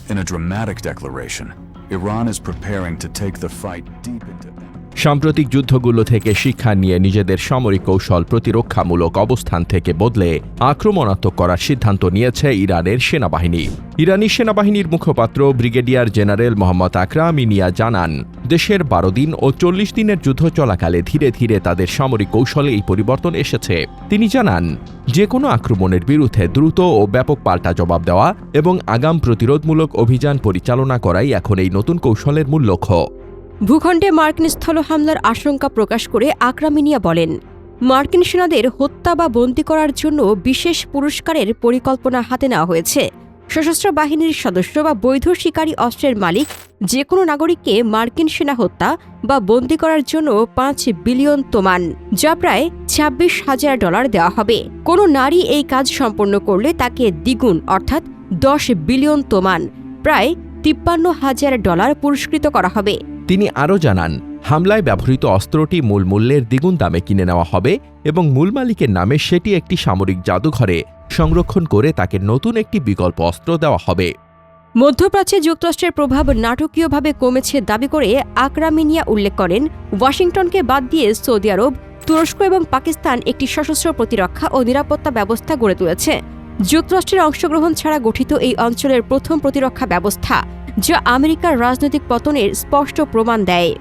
In a dramatic declaration, Iran is preparing to take the fight deep into সাম্প্রতিক যুদ্ধগুলো থেকে শিক্ষা নিয়ে নিজেদের সামরিক কৌশল প্রতিরক্ষামূলক অবস্থান থেকে বদলে আক্রমণাত্মক করার সিদ্ধান্ত নিয়েছে ইরানের সেনাবাহিনী। ইরানি সেনাবাহিনীর মুখপাত্র ব্রিগেডিয়ার জেনারেল মোহাম্মদ আকরাম ইনিয়া জানান, দেশের 12 দিন ও 40 দিনের যুদ্ধ চলাকালে ধীরে ধীরে তাদের সামরিক কৌশলে এই পরিবর্তন এসেছে। তিনি জানান, যে কোনো আক্রমণের বিরুদ্ধে দ্রুত ও ব্যাপক পাল্টা জবাব দেওয়া এবং আগাম প্রতিরোধমূলক অভিযান পরিচালনা করাই এখন এই নতুন কৌশলের মূল লক্ষ্য। ভূখণ্ডে মার্কিন স্থল হামলার আশঙ্কা প্রকাশ করে আকরাম ইনিয়া বলেন, মার্কিন সেনাদের হত্যা বা বন্দী করার জন্য বিশেষ পুরস্কারের পরিকল্পনা হাতে নেওয়া হয়েছে। সশস্ত্র বাহিনীর সদস্য বা বৈধ শিকারী অস্ত্রের মালিক যে কোনো নাগরিককে মার্কিন সেনা হত্যা বা বন্দী করার জন্য 5 বিলিয়ন তোমান, যা প্রায় $26,000 দেওয়া হবে। কোনো নারী এই কাজ সম্পন্ন করলে তাকে দ্বিগুণ অর্থাৎ 10 বিলিয়ন তোমান, প্রায় $53,000 পুরস্কৃত করা হবে। তিনি আরও জানান, হামলায় ব্যবহৃত অস্ত্রটি মূল মূল্যের দ্বিগুণ দামে কিনে নেওয়া হবে এবং মূল মালিকের নামে সেটি একটি সামরিক জাদুঘরে সংরক্ষণ করে তাকে নতুন একটি বিকল্প অস্ত্র দেওয়া হবে। মধ্যপ্রাচ্যে যুক্তরাষ্ট্রের প্রভাব নাটকীয়ভাবে কমেছে দাবি করে আকরাম ইনিয়া উল্লেখ করেন, ওয়াশিংটনকে বাদ দিয়ে সৌদি আরব, তুরস্ক এবং পাকিস্তান একটি সশস্ত্র প্রতিরক্ষা ও নিরাপত্তা ব্যবস্থা গড়ে তুলেছে। যুক্তরাষ্ট্রের অংশগ্রহণ ছাড়া গঠিত এই অঞ্চলের প্রথম প্রতিরক্ষা ব্যবস্থা, যা আমেরিকার রাজনৈতিক পতনের স্পষ্ট প্রমাণ দেয়।